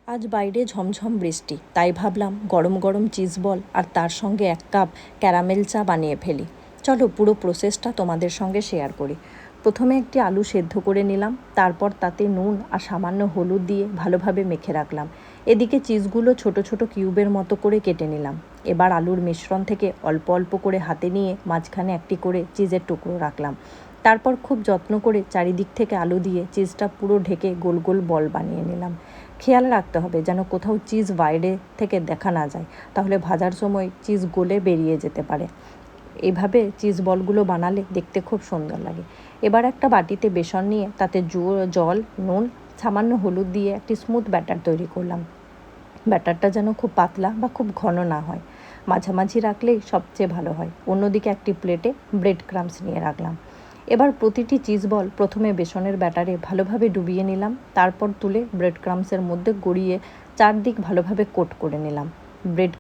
আজ বাইরে ঝমঝম বৃষ্টি, তাই ভাবলাম গরম গরম চিজ বল আর তার সঙ্গে 1 কাপ ক্যারামেল চা বানিয়ে ফেলি। চলো পুরো প্রসেসটা তোমাদের সঙ্গে শেয়ার করি। প্রথমে একটি আলু সেদ্ধ করে নিলাম, তারপর তাতে নুন আর সামান্য হলুদ দিয়ে ভালোভাবে মেখে রাখলাম। এদিকে চিজগুলো ছোট ছোট কিউবের মতো করে কেটে নিলাম। এবার আলুর মিশ্রণ থেকে অল্প অল্প করে হাতে নিয়ে মাঝখানে একটি করে চিজের টুকরো রাখলাম। তারপর খুব যত্ন করে চারিদিক থেকে আলু দিয়ে চিজটা পুরো ঢেকে গোল গোল বল বানিয়ে নিলাম। খেয়াল রাখতে হবে যেন কোথাও চিজ বাইরে থেকে দেখা না যায়, তাহলে ভাজার সময় চিজ গলে বেরিয়ে যেতে পারে। এইভাবে চিজ বলগুলো বানালে দেখতে খুব সুন্দর লাগে। এবার একটা বাটিতে বেসন নিয়ে তাতে জল, নুন, সামান্য হলুদ দিয়ে একটি স্মুথ ব্যাটার তৈরি করলাম। ব্যাটারটা যেন খুব পাতলা বা খুব ঘন না হয়, মাঝামাঝি রাখলেই সবচেয়ে ভালো হয়। অন্যদিকে একটি প্লেটে ব্রেড ক্রাম্বস নিয়ে রাখলাম। এবার প্রতিটি চিজ বল প্রথমে বেসনের ব্যাটারে ভালোভাবে ডুবিয়ে নিলাম, তারপর তুলে ব্রেড ক্রাম্বসের মধ্যে গড়িয়ে চারদিক ভালোভাবে কোট করে নিলাম। ব্রেড